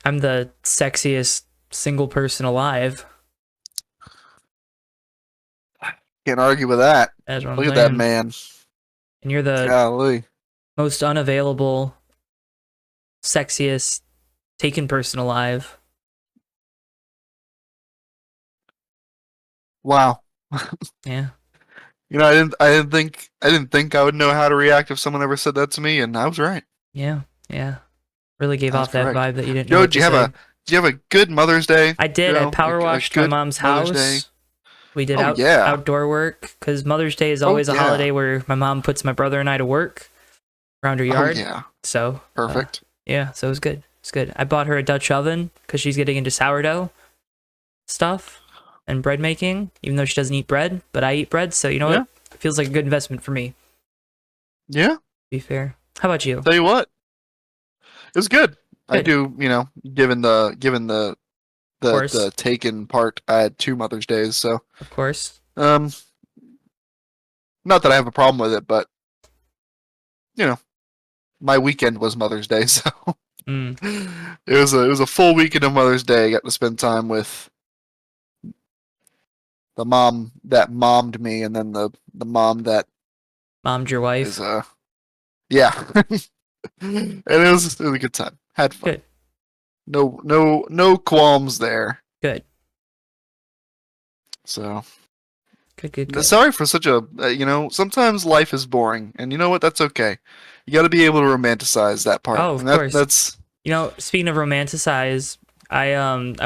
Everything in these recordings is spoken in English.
I'm the sexiest single person alive. Can't argue with that. That's what I'm Look at that saying. man. And you're the Golly. most unavailable, sexiest taken person alive. Wow. Yeah. I didn't think I would know how to react if someone ever said that to me, and I was right. Yeah. Yeah. Really gave I was off that correct. vibe that you didn't know Joe, what to say. did you have a good Mother's Day, I did. I Joe? power A washed my good mom's Mother's Day? house. We did Oh yeah. outdoor work because Mother's Day is Oh always a yeah. holiday where my mom puts my brother and I to work around her Oh yard. yeah. So, Perfect. yeah, so it was good. It's good. I bought her a Dutch oven because she's getting into sourdough stuff and bread making, even though she doesn't eat bread, but I eat bread, so you know Yeah. what? It feels like a good investment for me, to Yeah. be fair. How about you? Tell you what, it was good. I Good. do, given the Of course. the taken part, I had 2 Mother's Days, so Of course. um, not that I have a problem with it, but you know, my weekend was Mother's Day, so Mm. it was a full weekend of Mother's Day. I got to spend time with the mom that mommed me, and then the mom that Mom's your is wife. yeah, and it was a good time. Had fun. Good. No qualms there. Good. So Good, good, good. sorry for such a sometimes life is boring, and you know what? That's okay. You got to be able to romanticize that part, Oh, of and course. that's You know, speaking of romanticize, I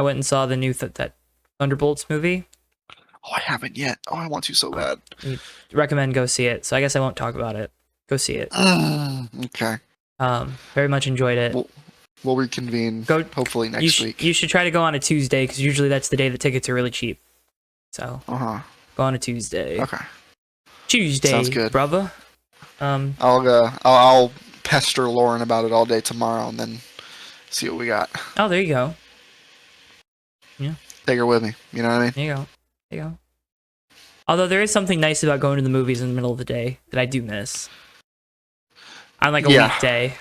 went and saw the new that Thunderbolts movie. oh, I haven't yet. Oh, I want to so I bad. recommend go see it. So I guess I won't talk about it. Go see it. Okay. Very much enjoyed it. We'll reconvene Go. hopefully next week. You should try to go on a Tuesday because usually that's the day the tickets are really cheap. So Uh-huh. go on a Tuesday. Okay. Tuesday, Sounds good. brother. I'll pester Lauren about it all day tomorrow and then see what we got. Oh, there you go. Yeah, Take her with me. You know what I mean? there you go. There you go. Although there is something nice about going to the movies in the middle of the day that I do miss. On like a Yeah. weekday.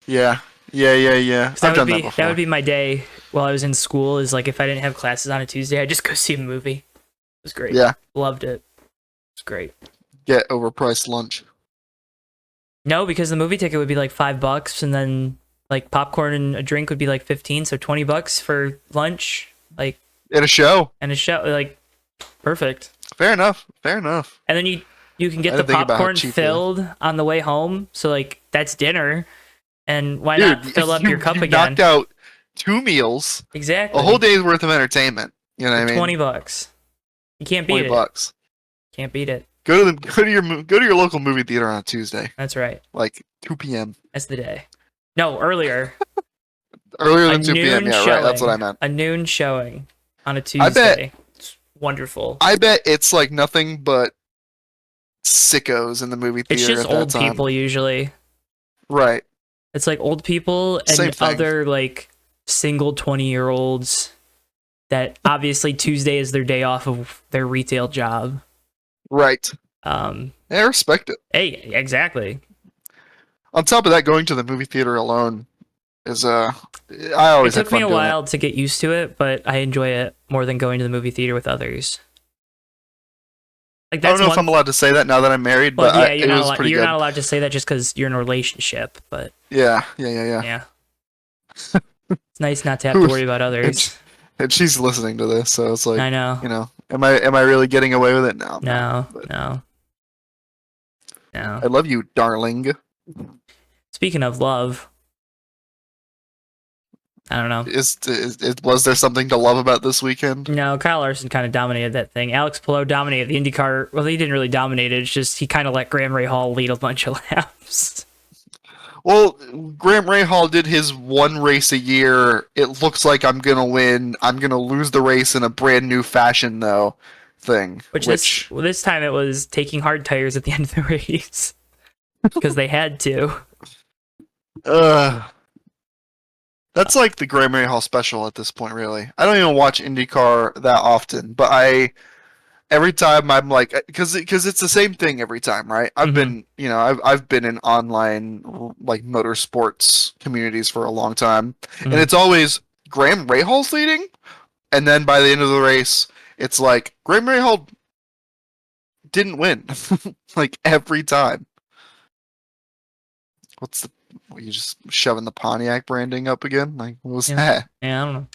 Yeah. Yeah. 'Cause I've done that before. that would be my day while I was in school. Is like if I didn't have classes on a Tuesday, I'd just go see a movie. It was great. Yeah. Loved it. It's great. Get overpriced lunch. No, because the movie ticket would be like $5, and then like popcorn and a drink would be like 15, so $20 for lunch, like At a show. and a show, like perfect. Fair enough. And then you can I get the didn't think about how popcorn cheap filled on the way home, so like that's dinner, and why Dude, not fill up your cup you again? knocked out 2 meals, Exactly. a whole day's worth of entertainment. You know what I mean? $20. You can't beat 20 it. bucks. Can't beat it. Go to your local movie theater on a Tuesday, That's right. like 2 p.m. That's the day. No, earlier. Earlier A than 2 p.m. noon Yeah, showing. right. That's what I meant. A noon showing on a Tuesday. It's wonderful. I bet it's like nothing but sickos in the movie theater. It's just at that old time. people usually. Right. It's like old people Same and thing. other like single 20-year-olds that obviously Tuesday is their day off of their retail job. Right. Um, I respect it. hey, exactly. On top of that, going to the movie theater alone is I It always had took me fun a doing while to get used to it, but I enjoy it more than going to the movie theater with others. Like I don't that's know if one. I'm allowed to say that now that I'm married, Well, but yeah, it was pretty you're good. not allowed to say that just because you're in a relationship, but Yeah. yeah. It's nice not to have to worry about others. And she's listening to this, so it's like, I know. am I really getting away with it? No. No, But no. I love you, darling. Speaking of love, I don't know. Was there something to love about this weekend? No, Kyle Larson kind of dominated that thing. Alex Palou dominated the IndyCar. Well, he didn't really dominate it. It's just he kind of let Graham Ray Hall lead a bunch of laps. Well, Graham Rahal did his one race a year. It looks like I'm gonna win. I'm gonna lose the race in a brand new fashion, though. Thing. This time it was taking hard tires at the end of the race because they had to. That's like the Graham Rahal special at this point, really. I don't even watch IndyCar that often, but every time I'm like, because it's the same thing every time, right? I've been, I've been in online like motorsports communities for a long time, and it's always Graham Rahal's leading, and then by the end of the race, it's like Graham Rahal didn't win, like every time. Were you just shoving the Pontiac branding up again? Like, what was that? Yeah, I don't know.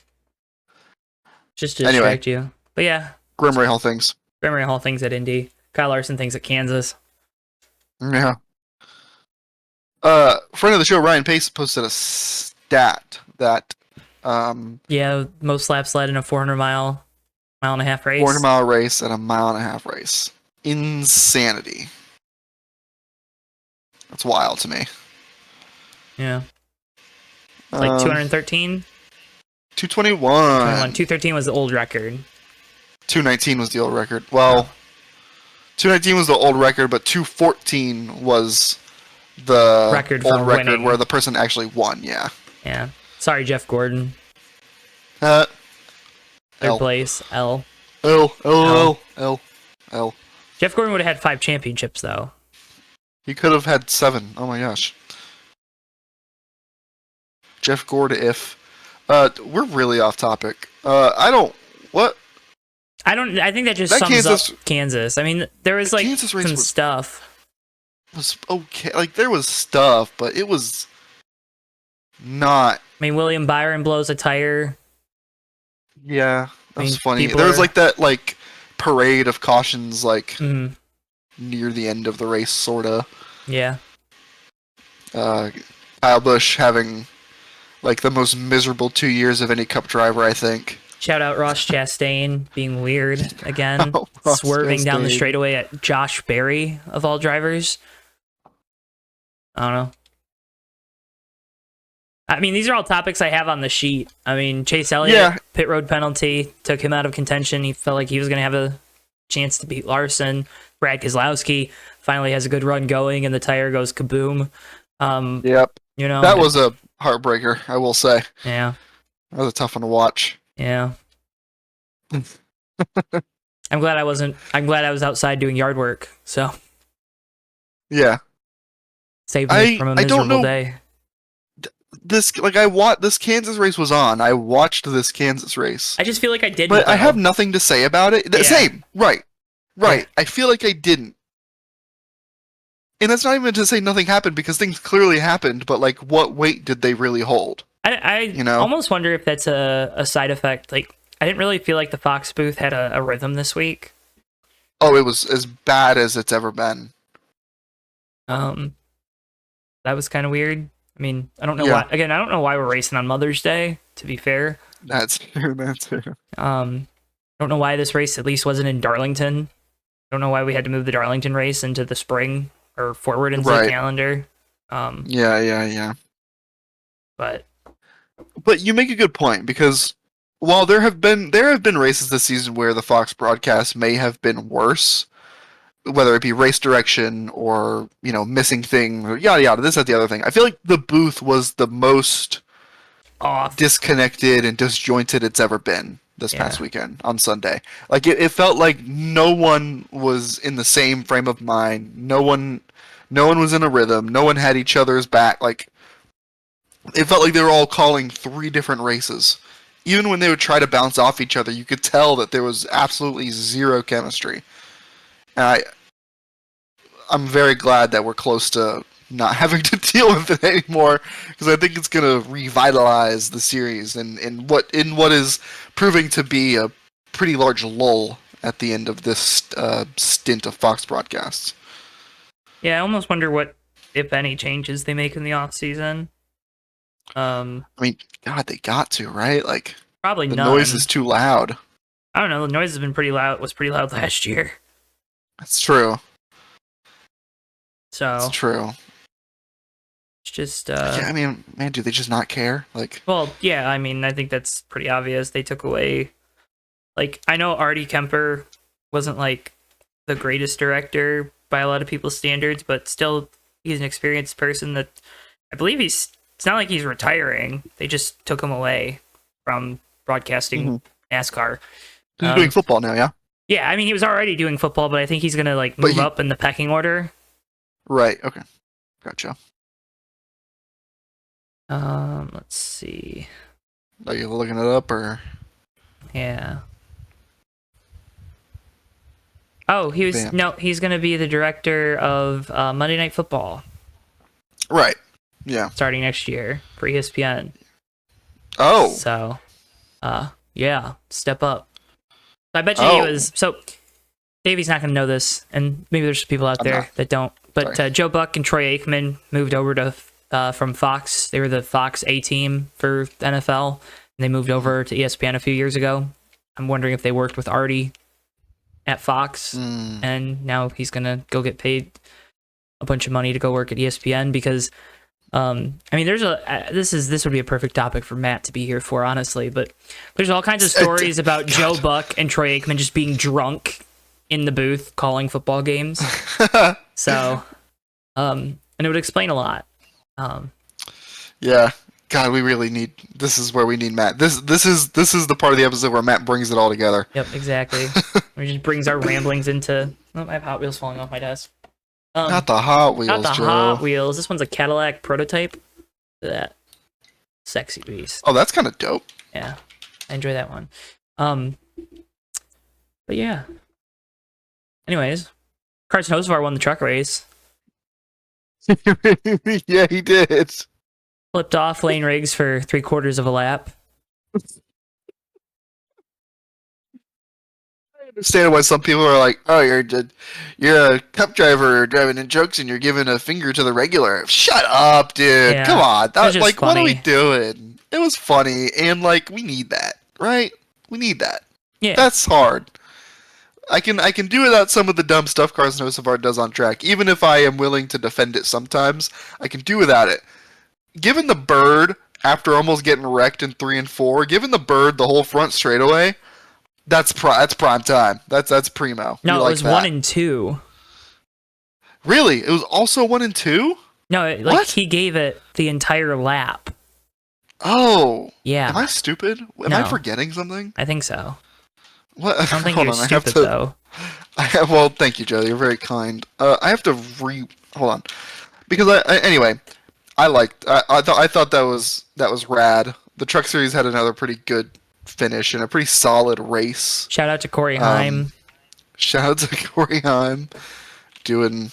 Just to Anyway, distract you. But yeah. Graham Rahal things. Graham Rahal things at Indy. Kyle Larson things at KansAS. Yeah. Friend of the show, Ryan Pace, posted a stat that most laps led in a mile and a half race. 400-mile race and a mile-and-a-half race. Insanity. That's wild to me. Yeah. Like 213? 221. 213 was the old record. 219 was the old record. Well, 219 was the old record, but 214 was the record old record winning. where the person actually won, yeah. Yeah. Sorry, Jeff Gordon. Third place, L. Jeff Gordon would have had 5 championships, though. He could have had 7. Oh my gosh. Jeff Gordon, if... we're really off topic. I think that just sums up KansAS. I mean, there was like some stuff. Was okay. Like, there was stuff, but it was not... I mean, William Byron blows a tire. Yeah, that was funny. There was like that like parade of cautions like near the end of the race, sorta. Yeah. Kyle Busch having like the most miserable 2 years of any Cup driver, I think. Shout out Ross Chastain being weird again, swerving down the straightaway at Josh Berry of all drivers. I don't know. I mean, these are all topics I have on the sheet. I mean, Chase Elliott, pit road penalty, took him out of contention. He felt like he was going to have a chance to beat Larson. Brad Keselowski finally has a good run going, and the tire goes kaboom. Yep. That was a heartbreaker, I will say. Yeah. That was a tough one to watch. Yeah. I'm glad I was outside doing yard work, so. Yeah. Saved me from a miserable day. This KansAS race was on. I watched this KansAS race. I just feel like I didn't. But I have nothing to say about it. Same. Right. Yeah. I feel like I didn't. And that's not even to say nothing happened, because things clearly happened, but like, what weight did they really hold? I almost wonder if that's a side effect. Like, I didn't really feel like the Fox booth had a rhythm this week. Oh, it was as bad as it's ever been. That was kind of weird. I mean, I don't know why. Again, I don't know why we're racing on Mother's Day, to be fair. That's true. Don't know why this race at least wasn't in Darlington. Don't know why we had to move the Darlington race into the spring or forward into the calendar. Yeah. But you make a good point, because while there have been races this season where the Fox broadcast may have been worse, whether it be race direction or, missing things or yada yada, this, that, the other thing. I feel like the booth was the most off, disconnected and disjointed it's ever been this past weekend on Sunday. Like, it felt like no one was in the same frame of mind. No one was in a rhythm. No one had each other's back. Like, it felt like they were all calling 3 different races. Even when they would try to bounce off each other, you could tell that there was absolutely zero chemistry. And I'm very glad that we're close to not having to deal with it anymore, because I think it's going to revitalize the series in what is proving to be a pretty large lull at the end of this stint of Fox broadcasts. Yeah, I almost wonder what, if any, changes they make in the off season. I mean, God, they got to, right? Like, probably the none. noise is too loud. I don't know. The noise has been pretty loud. Was pretty loud last year. That's true. So it's true. It's just. Yeah, I mean, man, do they just not care? Like. Well, yeah. I mean, I think that's pretty obvious. They took away. Like, I know Artie Kemper wasn't like the greatest director by a lot of people's standards, but still, he's an experienced person that I believe it's not like he's retiring. They just took him away from broadcasting NASCAR. He's doing football now, yeah? Yeah, I mean, he was already doing football, but I think he's gonna like move up in the pecking order. Right. Okay. Gotcha. Let's see. Are you looking it up or? Yeah. Oh, he's gonna be the director of Monday Night Football. Right. Yeah. Starting next year for ESPN. Oh. So, yeah, step up. I bet you he was. So, Davey's not going to know this, and maybe there's people out there that don't. But Joe Buck and Troy Aikman moved over to from Fox. They were the Fox A team for the NFL, and they moved over to ESPN a few years ago. I'm wondering if they worked with Artie at Fox, and now he's going to go get paid a bunch of money to go work at ESPN because. I mean, this would be a perfect topic for Matt to be here for, honestly. But there's all kinds of stories about Joe Buck and Troy Aikman just being drunk in the booth calling football games. So, and it would explain a lot. Yeah, God, we really need. This is where we need Matt. This is the part of the episode where Matt brings it all together. Yep, exactly. He just brings our ramblings into. Oh, I have Hot Wheels falling off my desk. Not the Hot Wheels, Not the Joe. Hot Wheels. This one's a Cadillac prototype. Look at that sexy beast. Oh, that's kind of dope. Yeah, I enjoy that one. But yeah. Anyways, Carson Hocevar won the truck race. Yeah, he did. Flipped off Layne Riggs for 3/4 of a lap. I understand why some people are like, "Oh, you're a cup driver driving in trucks and you're giving a finger to the regular." Shut up, dude. Yeah, come on. that was just like, funny. what are we doing? It was funny, and like, we need that, right? We need that. Yeah, that's hard. I can do without some of the dumb stuff Carson Hocevar does on track. Even if I am willing to defend it sometimes, I can do without it. Given the bird after almost getting wrecked in 3 and 4, giving the bird the whole front straightaway, that's prime time. That's primo. No, it was 1 and 2. Really? It was also 1 and 2? No, he gave it the entire lap. Oh. Yeah. Am I stupid? Am I forgetting something? I think so. What? I don't think you're stupid, though. Well, thank you, Joe. You're very kind. I have to hold on, because anyway, I thought that was rad. The Truck Series had another pretty good finish and a pretty solid race. Shout out to Corey Heim. Shout out to Corey Heim doing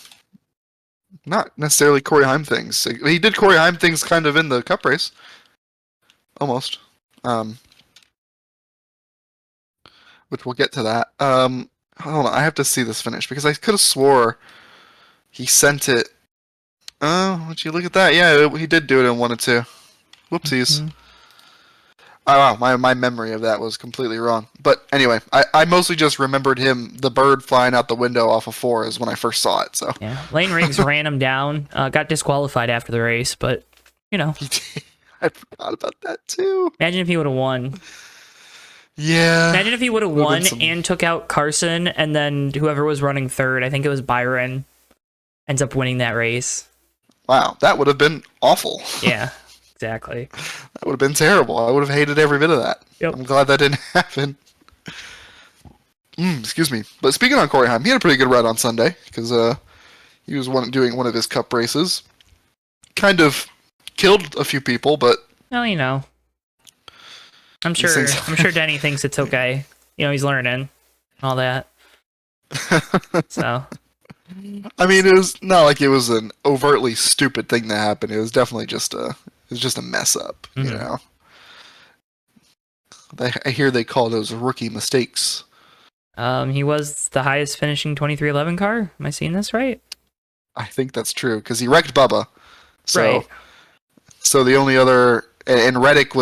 not necessarily Corey Heim things. He did Corey Heim things kind of in the Cup race, almost. Which we'll get to that. Hold on, I have to see this finish because I could have swore he sent it. Oh, would you look at that? Yeah, he did do it in 1 and 2. Whoopsies. Mm-hmm. Oh wow, my memory of that was completely wrong. But anyway, I mostly just remembered the bird flying out the window off of 4 is when I first saw it. So yeah, Layne Riggs ran him down, got disqualified after the race, but you know, I forgot about that too. Imagine if he would have won. Yeah. Imagine if he would have won and took out Carson, and then whoever was running third, I think it was Byron, ends up winning that race. Wow, that would have been awful. Yeah, exactly. That would have been terrible. I would have hated every bit of that. Yep. I'm glad that didn't happen. Excuse me. But speaking on Corey Heim, he had a pretty good ride on Sunday because he was doing one of his Cup races. Kind of killed a few people, but well, you know. I'm sure Denny thinks it's okay. You know, he's learning and all that. So I mean, it was not like it was an overtly stupid thing that happened. It was definitely just a mess up, you know. I hear they call those rookie mistakes. He was the highest finishing 2311 car. Am I seeing this right? I think that's true because he wrecked Bubba. So, right. So the only other and Reddick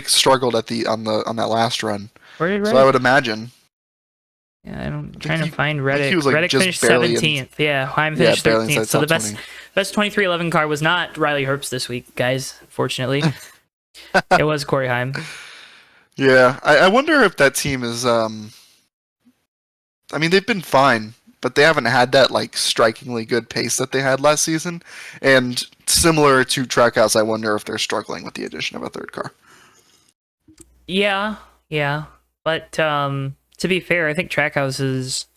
struggled on that last run. Where did Reddick? So I would imagine. Yeah, I'm trying to find Reddick. He Reddick finished 17th. Yeah, Heim finished 13th. So the best 2311 car was not Riley Herbst this week, guys. Fortunately, it was Corey Heim. Yeah, I wonder if that team is. I mean, they've been fine, but they haven't had that like strikingly good pace that they had last season. And similar to Trackhouse, I wonder if they're struggling with the addition of a third car. Yeah, but to be fair, I think Trackhouse's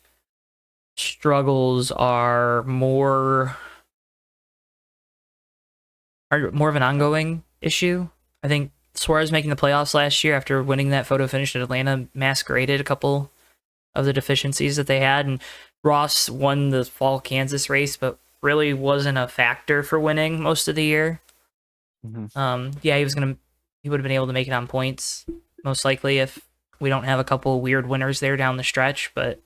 struggles are more of an ongoing issue. I think Suarez making the playoffs last year after winning that photo finish at Atlanta masqueraded a couple of the deficiencies that they had, and Ross won the fall KansAS race, but really wasn't a factor for winning most of the year. Yeah, he would have been able to make it on points most likely if we don't have a couple weird winners there down the stretch, but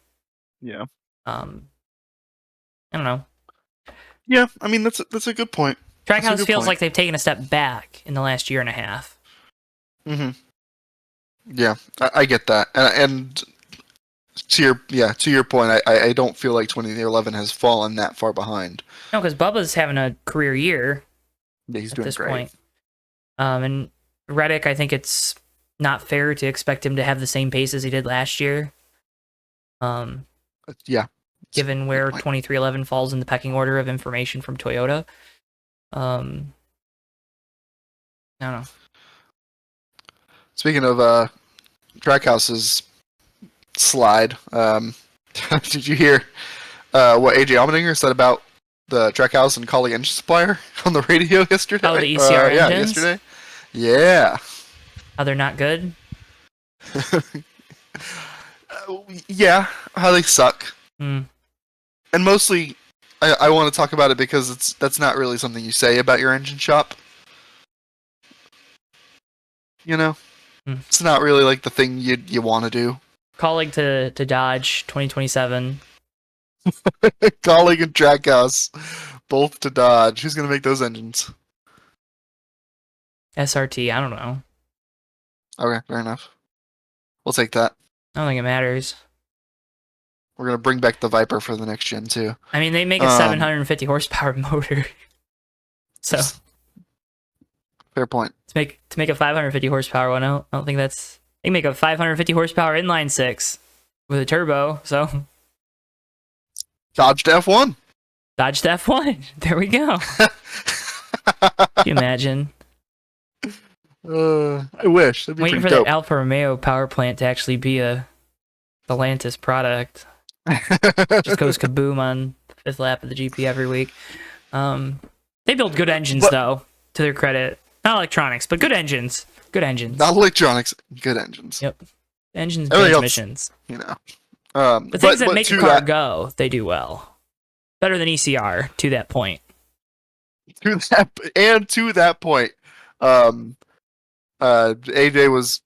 yeah, I don't know. yeah. I mean, that's a good point. Trackhouse feels like they've taken a step back in the last year and a half. Yeah, I get that, and to your point, I don't feel like 2011 has fallen that far behind. No, because Bubba's having a career year. Yeah, he's at doing this great. point. And Reddick, I think it's not fair to expect him to have the same pace as he did last year. Yeah. Given where 2311 falls in the pecking order of information from Toyota. I don't know. Speaking of Trackhouse's slide, did you hear what AJ Allmendinger said about the Trackhouse and Collie engine supplier on the radio yesterday? Oh, the ECR engines? Yeah, yesterday. Yeah. How they're not good? Yeah, how they suck. And mostly, I want to talk about it because that's not really something you say about your engine shop. You know? It's not really like the thing you want to do. Calling to Dodge 2027. Collie and Trackhouse, both to Dodge. Who's going to make those engines? SRT, I don't know. Okay, fair enough. We'll take that. I don't think it matters. We're going to bring back the Viper for the next gen, too. I mean, they make a 750 horsepower motor. So... Fair point. To make a 550 horsepower one, I don't think that's... They can make a 550 horsepower inline six with a turbo, so... Dodge to F1. Dodge to F1. There we go. Can you imagine? I wish. That'd be waiting for dope. the Alfa Romeo power plant to actually be a Stellantis product. Just goes kaboom on the fifth lap of the GP every week. They build good engines, though, to their credit. Not electronics, but good engines. Good engines. Not electronics, good engines. Yep. Engines, Everything transmissions. Else, you know. The things that make a car go, they do well. Better than ECR, to that point. To that point, AJ was...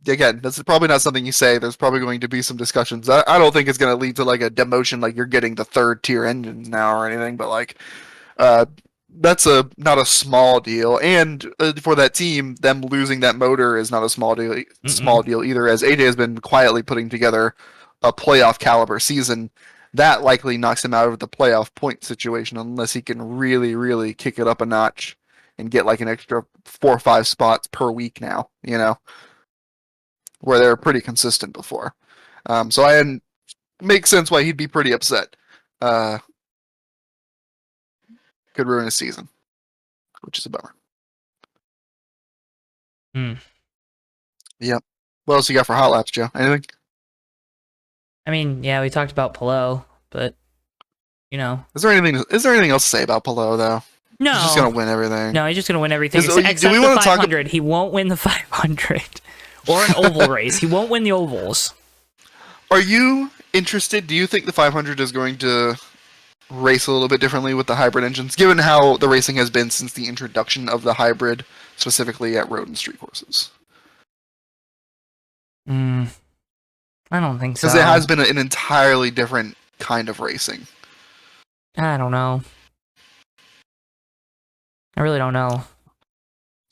Again, that's probably not something you say. There's probably going to be some discussions. I don't think it's going to lead to like a demotion, like you're getting the third tier engines now or anything, but like... that's not a small deal, and for that team, them losing that motor is not a small deal. Small deal either, as AJ has been quietly putting together a playoff caliber season. That likely knocks him out of the playoff point situation unless he can really, really kick it up a notch and get like an extra 4 or 5 spots per week now. You know, where they were pretty consistent before. So it makes sense why he'd be pretty upset. Could ruin his season, which is a bummer. Yep. What else you got for hot laps, Joe? Anything? I mean, yeah, we talked about Palou, but you know, is there anything else to say about Palou though? No, he's just gonna win everything. No, he's just gonna win everything. Do we except want the to talk 500. He won't win the 500 or an oval race. He won't win the ovals. Are you interested? Do you think the 500 is going to race a little bit differently with the hybrid engines, given how the racing has been since the introduction of the hybrid, specifically at road and street courses? I don't think so. Because it has been an entirely different kind of racing. I don't know. I really don't know.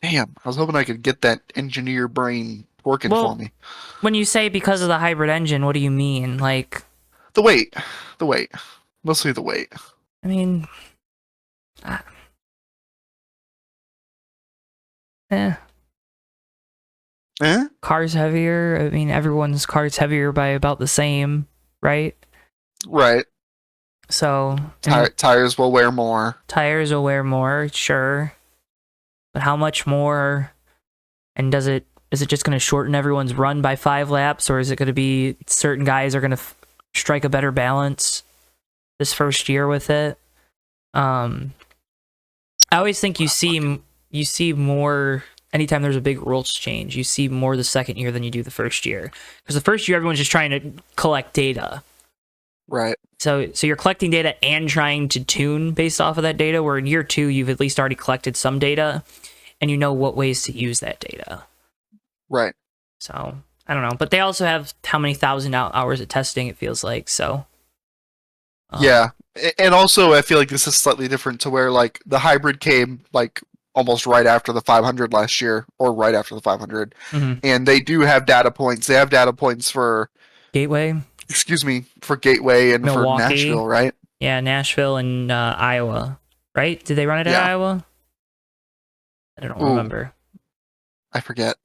Damn, I was hoping I could get that engineer brain working for me. When you say because of the hybrid engine, what do you mean? Like the weight. Mostly the weight. I mean, Car's heavier. I mean, everyone's car's heavier by about the same, right? Right. So tires will wear more. Tires will wear more, sure. But how much more? And does it Is it just going to shorten everyone's run by 5 laps, or is it going to be certain guys are going to strike a better balance this first year with it? I always think you see more anytime there's a big rules change. You see more the second year than you do the first year, because the first year everyone's just trying to collect data. Right. So you're collecting data and trying to tune based off of that data, where in year 2 you've at least already collected some data and you know what ways to use that data. Right. So I don't know, but they also have how many thousand hours of testing, it feels like. So yeah, and also I feel like this is slightly different to where like the hybrid came like almost right after the 500 last year, or right after the 500, and they do have data points. They have data points for Gateway. Excuse me, for Gateway and Milwaukee. for Nashville, right? Yeah, Nashville and Iowa, right? Did they run it at Iowa? I don't remember. I forget.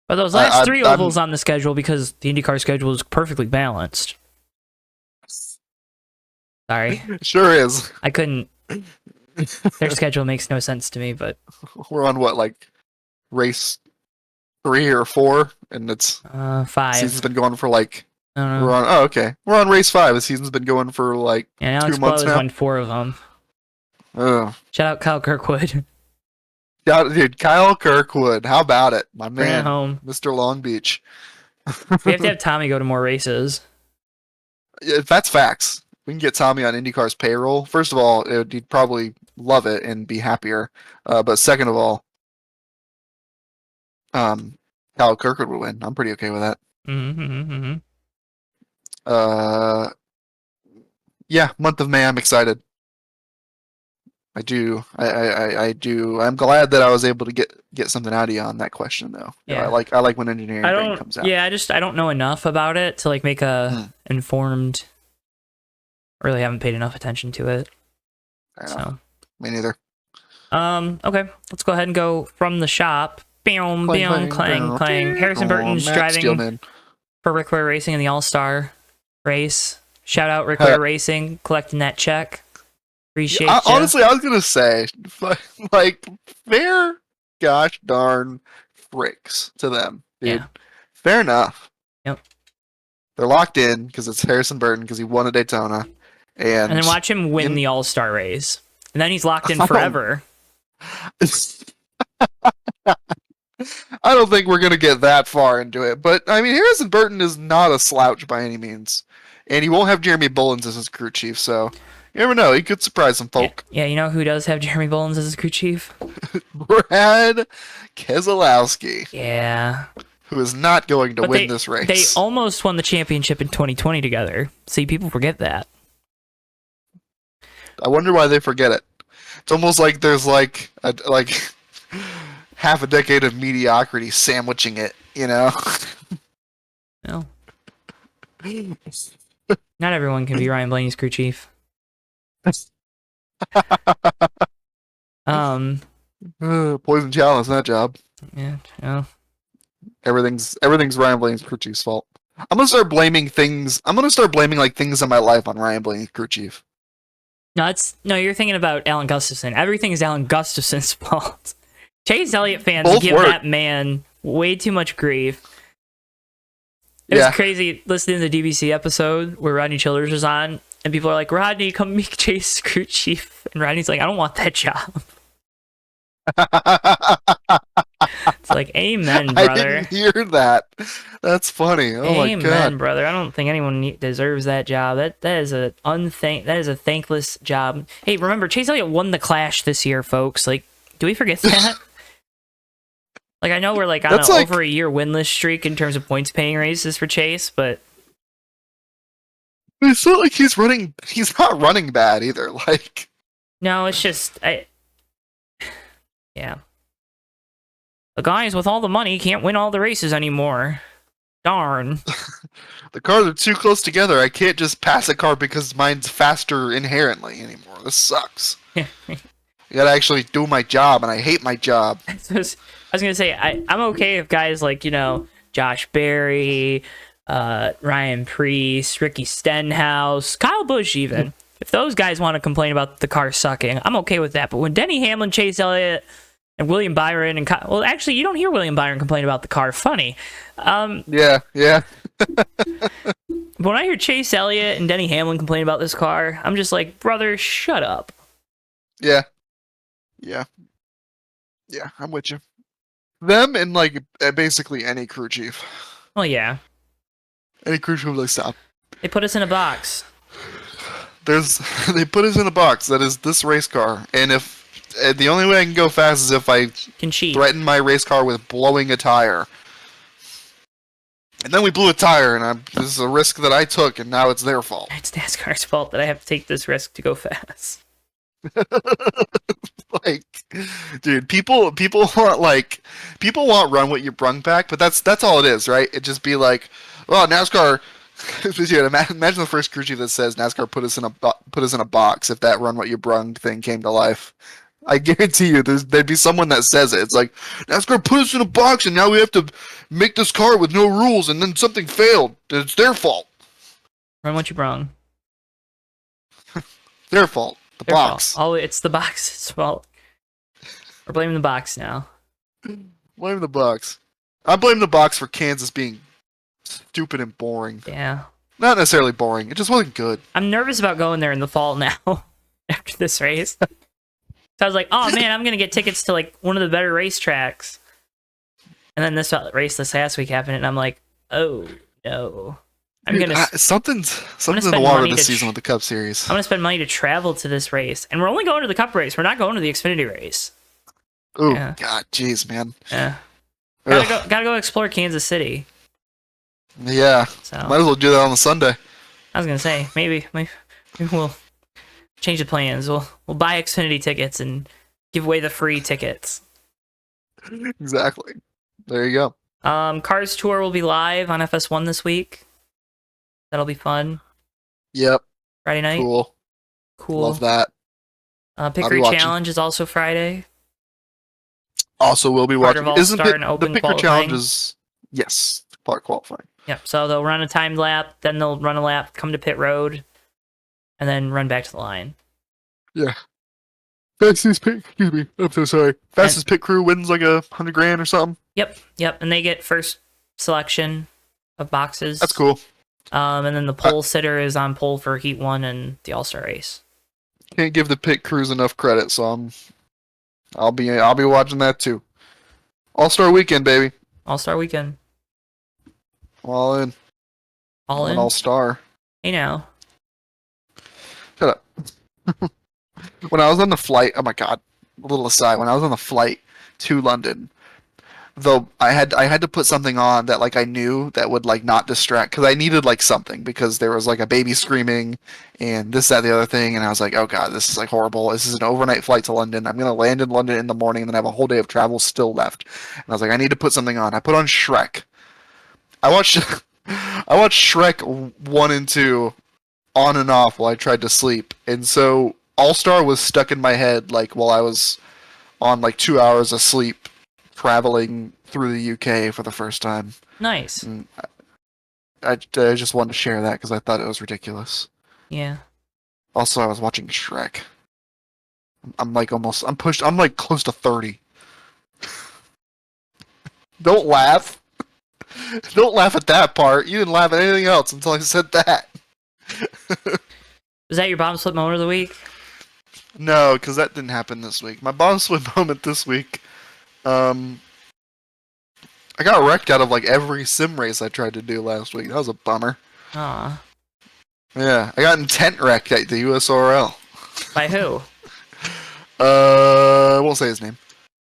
But those last 3 ovals on the schedule, because the IndyCar schedule is perfectly balanced. Sorry. Sure is. I couldn't. Their schedule makes no sense to me, but we're on what, like race 3 or 4, and it's 5. Season's been going for like. I don't know. We're on. Oh, okay. We're on race 5. The season's been going for like 2 months now. Won 4 of them. Shout out Kyle Kirkwood. Dude, Kyle Kirkwood. How about it, my Bring man? It home. Mr. Long Beach. We have to have Tommy go to more races. That's facts. We can get Tommy on IndyCar's payroll. First of all, he'd probably love it and be happier. But second of all, Kyle Kirkwood would win. I'm pretty okay with that. Yeah, month of May. I'm excited. I do. I do. I'm glad that I was able to get something out of you on that question, though. Yeah. I like when engineering brain comes out. Yeah, I don't know enough about it to like make a informed. Really haven't paid enough attention to it. So me neither. Okay, let's go ahead and go from the shop. Bam, bam, clang, clang. Harrison Burton's driving Steelman for Rick Ware Racing in the All-Star race. Shout out Rick Ware Racing, collecting that check. Appreciate you. Honestly, I was gonna say, like, fair gosh darn fricks to them, dude. Yeah. Fair enough. Yep. They're locked in because it's Harrison Burton because he won a Daytona, and then watch him win the All-Star race, and then he's locked in forever. I don't think we're gonna get that far into it, but I mean, Harrison Burton is not a slouch by any means, and he won't have Jeremy Bullins as his crew chief, so you never know. He could surprise some folk. Yeah, you know who does have Jeremy Bullins as his crew chief? Brad Keselowski. Yeah. Who is not going to win this race. They almost won the championship in 2020 together. See, people forget that. I wonder why they forget it. It's almost like there's like half a decade of mediocrity sandwiching it, you know? No. Not everyone can be Ryan Blaney's crew chief. Poison chalice, that job. Yeah, no. Everything's Ryan Blaney's crew chief's fault. I'm gonna start blaming things like things in my life on Ryan Blaney's crew chief. No, you're thinking about Alan Gustafson. Everything is Alan Gustafson's fault. Chase Elliott fans give that man way too much grief. It was crazy listening to the DBC episode where Rodney Childers was on, and people are like, Rodney, come meet Chase crew chief. And Rodney's like, I don't want that job. It's like, amen, brother. I didn't hear that. That's funny. Oh my god. Amen, brother. I don't think anyone deserves that job. That is a thankless job. Hey, remember, Chase Elliott won the Clash this year, folks. Like, do we forget that? Like, I know we're like on an over a year winless streak in terms of points paying races for Chase, but it's not like he's not running bad either. Like, no, it's just yeah. The guys with all the money can't win all the races anymore. Darn. The cars are too close together. I can't just pass a car because mine's faster inherently anymore. This sucks. You gotta actually do my job, and I hate my job. I was gonna say, I'm okay if guys like, you know, Josh Berry, Ryan Preece, Ricky Stenhouse, Kyle Busch even. If those guys want to complain about the car sucking, I'm okay with that. But when Denny Hamlin, Chase Elliott, And William Byron and well, actually, you don't hear William Byron complain about the car. Funny. Yeah. But when I hear Chase Elliott and Denny Hamlin complain about this car, I'm just like, brother, shut up. Yeah, I'm with you. Them and like basically any crew chief. Well, yeah. Any crew chief would like stop. They put us in a box. They put us in a box that is this race car, and if the only way I can go fast is if I Can cheat. threaten my race car with blowing a tire. And then we blew a tire, and this is a risk that I took, and now it's their fault. It's NASCAR's fault that I have to take this risk to go fast. Like, dude, people want run what you brung back, but that's all it is, right? It just be like, well, NASCAR. Dude, imagine the first crew chief that says NASCAR put us in a box if that run what you brung thing came to life. I guarantee you, there'd be someone that says it. It's like, NASCAR put us in a box, and now we have to make this car with no rules, and then something failed. It's their fault. Run what you brung. Their fault. The Their box. fault. Oh, it's the box's fault. We're blaming the box now. Blame the box. I blame the box for KansAS being stupid and boring. Yeah. Not necessarily boring. It just wasn't good. I'm nervous about going there in the fall now after this race. So I was like, oh man, I'm going to get tickets to like one of the better racetracks. And then this race this last week happened, and I'm like, oh no. Something's in the water this season with the Cup Series. I'm going to spend money to travel to this race. And we're only going to the Cup race. We're not going to the Xfinity race. Oh, yeah. God, jeez, man. Yeah. Gotta go explore Kansas City. Yeah. So, might as well do that on the Sunday. I was going to say, maybe we'll change the plans. We'll buy Xfinity tickets and give away the free tickets. Exactly. There you go. Cars Tour will be live on FS1 this week. That'll be fun. Yep. Friday night. Cool. Love that. Pickery Challenge is also Friday. Also, we'll be watching. Isn't the Pickery Challenge is yes, part qualifying. Yep. So they'll run a timed lap, then they'll run a lap, come to pit road, and then run back to the line. Yeah. Fastest pit. Excuse me. I'm so sorry. Fastest pit crew wins like $100,000 or something. Yep. And they get first selection of boxes. That's cool. And then the pole sitter is on pole for Heat 1 and the All-Star race. Can't give the pit crews enough credit, so I'll be watching that too. All-Star weekend, baby. All-Star weekend. All in. All in. All-Star. Hey now. Shut up. When I was on the flight, oh my god, a little aside. When I was on the flight to London, though I had to put something on that like I knew that would like not distract, because I needed like something, because there was like a baby screaming and this, that, the other thing, and I was like, oh god, this is like horrible. This is an overnight flight to London. I'm gonna land in London in the morning and then have a whole day of travel still left. And I was like, I need to put something on. I put on Shrek. I watched Shrek 1 and 2 on and off while I tried to sleep, and so All-Star was stuck in my head like while I was on like 2 hours of sleep traveling through the UK for the first time. Nice. And I just wanted to share that because I thought it was ridiculous. Yeah. Also, I was watching Shrek. I'm like close to 30. Don't laugh. Don't laugh at that part. You didn't laugh at anything else until I said that. Was that your bottom split moment of the week? No, because that didn't happen this week. My bottom split moment this week, I got wrecked out of like every sim race I tried to do last week. That was a bummer. Aw. Yeah, I got intent wrecked at the USRL. By who? I won't say his name.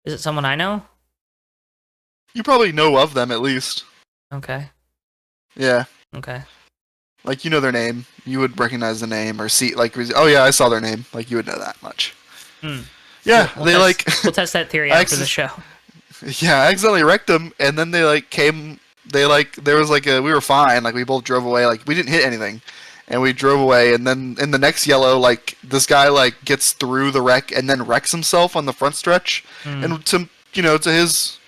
Is it someone I know? You probably know of them at least. Okay. Yeah. Okay. Like, you know their name. You would recognize the name or see, like, oh yeah, I saw their name. Like, you would know that much. Yeah, we'll test that theory after the show. Yeah, I accidentally wrecked them, and then they we were fine. Like, we both drove away. Like, we didn't hit anything. And we drove away, and then in the next yellow, like, this guy, like, gets through the wreck and then wrecks himself on the front stretch. And to his,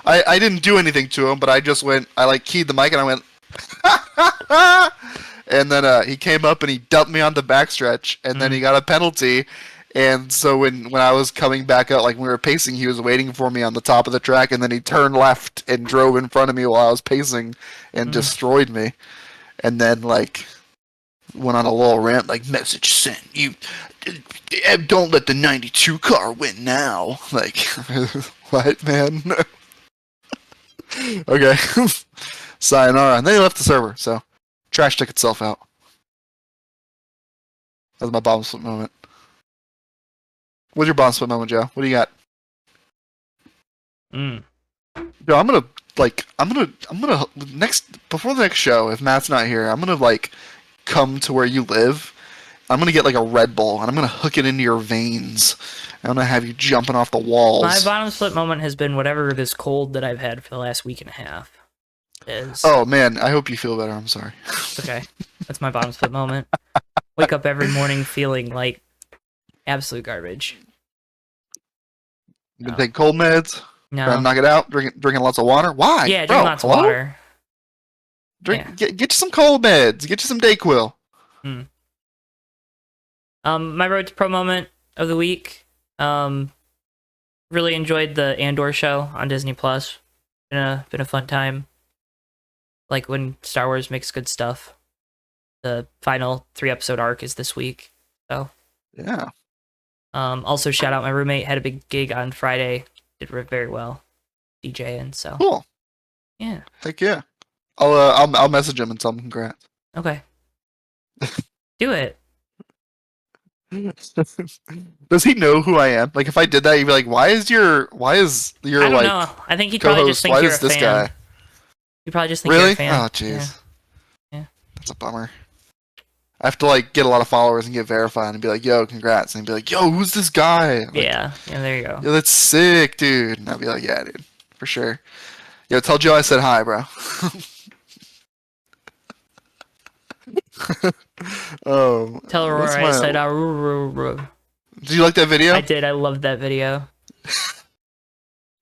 I didn't do anything to him, but I just went, I, like, keyed the mic, and I went, and then he came up and he dumped me on the backstretch, and then he got a penalty, And so when I was coming back up, like when we were pacing, he was waiting for me on the top of the track, and then he turned left and drove in front of me while I was pacing and destroyed me. And then like went on a little rant, like message sent. You don't let the '92 car win now. Like what, man? Okay, sayonara. And then he left the server, so trash took itself out. That was my bomb split moment. What's your bomb split moment, Joe? What do you got? Joe, I'm gonna before the next show, if Matt's not here, I'm gonna like come to where you live. I'm gonna get like a Red Bull and I'm gonna hook it into your veins. I'm gonna have you jumping off the walls. My bottom split moment has been whatever this cold that I've had for the last week and a half is. Oh man, I hope you feel better. I'm sorry. Okay, that's my bottom split moment. Wake up every morning feeling like absolute garbage. You gonna take cold meds? No. Trying to knock it out? Drinking lots of water? Why? Yeah, bro, drink lots of water. Get you some cold meds. Get you some Dayquil. My road to pro moment of the week. Really enjoyed the Andor show on Disney Plus. Been a fun time. Like when Star Wars makes good stuff. The final 3-episode arc is this week. So yeah. Also shout out my roommate, had a big gig on Friday. Did very well, DJing. So cool. Yeah. Heck yeah. I'll message him and tell him congrats. Okay. Do it. Does he know who I am? Like if I did that, he'd be like, "Why is your I don't like know. I think he probably just thinks you're a fan. Guy? He probably just thinks really? You're a fan. Oh jeez. Yeah. That's a bummer. I have to like get a lot of followers and get verified and be like, "Yo, congrats!" And be like, "Yo, who's this guy?" Like, yeah, there you go. Yo, that's sick, dude. And I'll be like, "Yeah, dude, for sure." Yo, tell Joe I said hi, bro. Oh. Tell Aurora I said Aurora. Did you like that video? I did. I loved that video.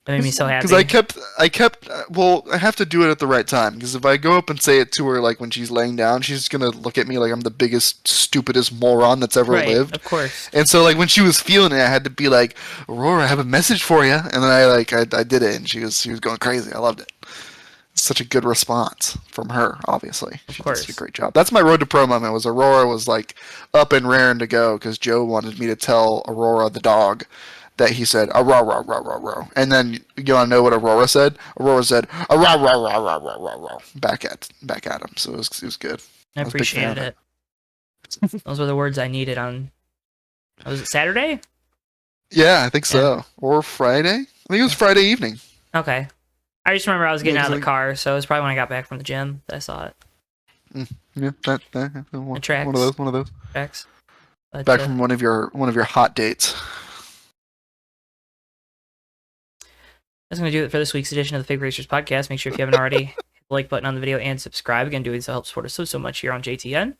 That made me so happy. Because I kept. Well, I have to do it at the right time. Because if I go up and say it to her, like when she's laying down, she's gonna look at me like I'm the biggest, stupidest moron that's ever lived. Of course. And so, like when she was feeling it, I had to be like, "Aurora, I have a message for you." And then I did it, and she was going crazy. I loved it. It's such a good response from her. Obviously, she did a great job. That's my road to pro moment. Was Aurora was like up and raring to go because Joe wanted me to tell Aurora the dog that he said Aurora, and then you want to know what Aurora said? Aurora said Aurora back at him. So it was good. I appreciated it. Those were the words I needed on. Was it Saturday? Yeah, I think so. Or Friday. I think it was Friday evening. Okay. I just remember I was getting out of the car, so it was probably when I got back from the gym that I saw it. Yeah, one of those. Tracks. But, back from one of your hot dates. That's going to do it for this week's edition of the Fake Racers podcast. Make sure if you haven't already, hit the like button on the video and subscribe. Again, doing so helps support us so much here on JTN.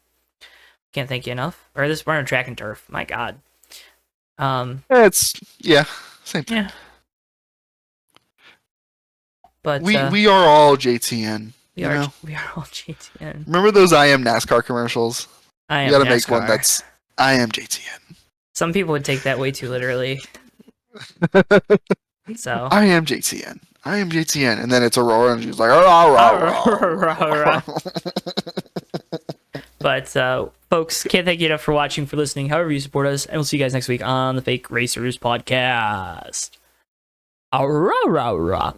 Can't thank you enough. Or we're on track and turf. My God. It's same thing. Yeah. But we are all JTN. We are all JTN. Remember those I Am NASCAR commercials? You gotta make one that's I Am JTN. Some people would take that way too literally. So I am JTN. I am JTN. And then it's Aurora and she's like, But folks, can't thank you enough for watching, for listening, however you support us, and we'll see you guys next week on the Fake Racers podcast. Aurora.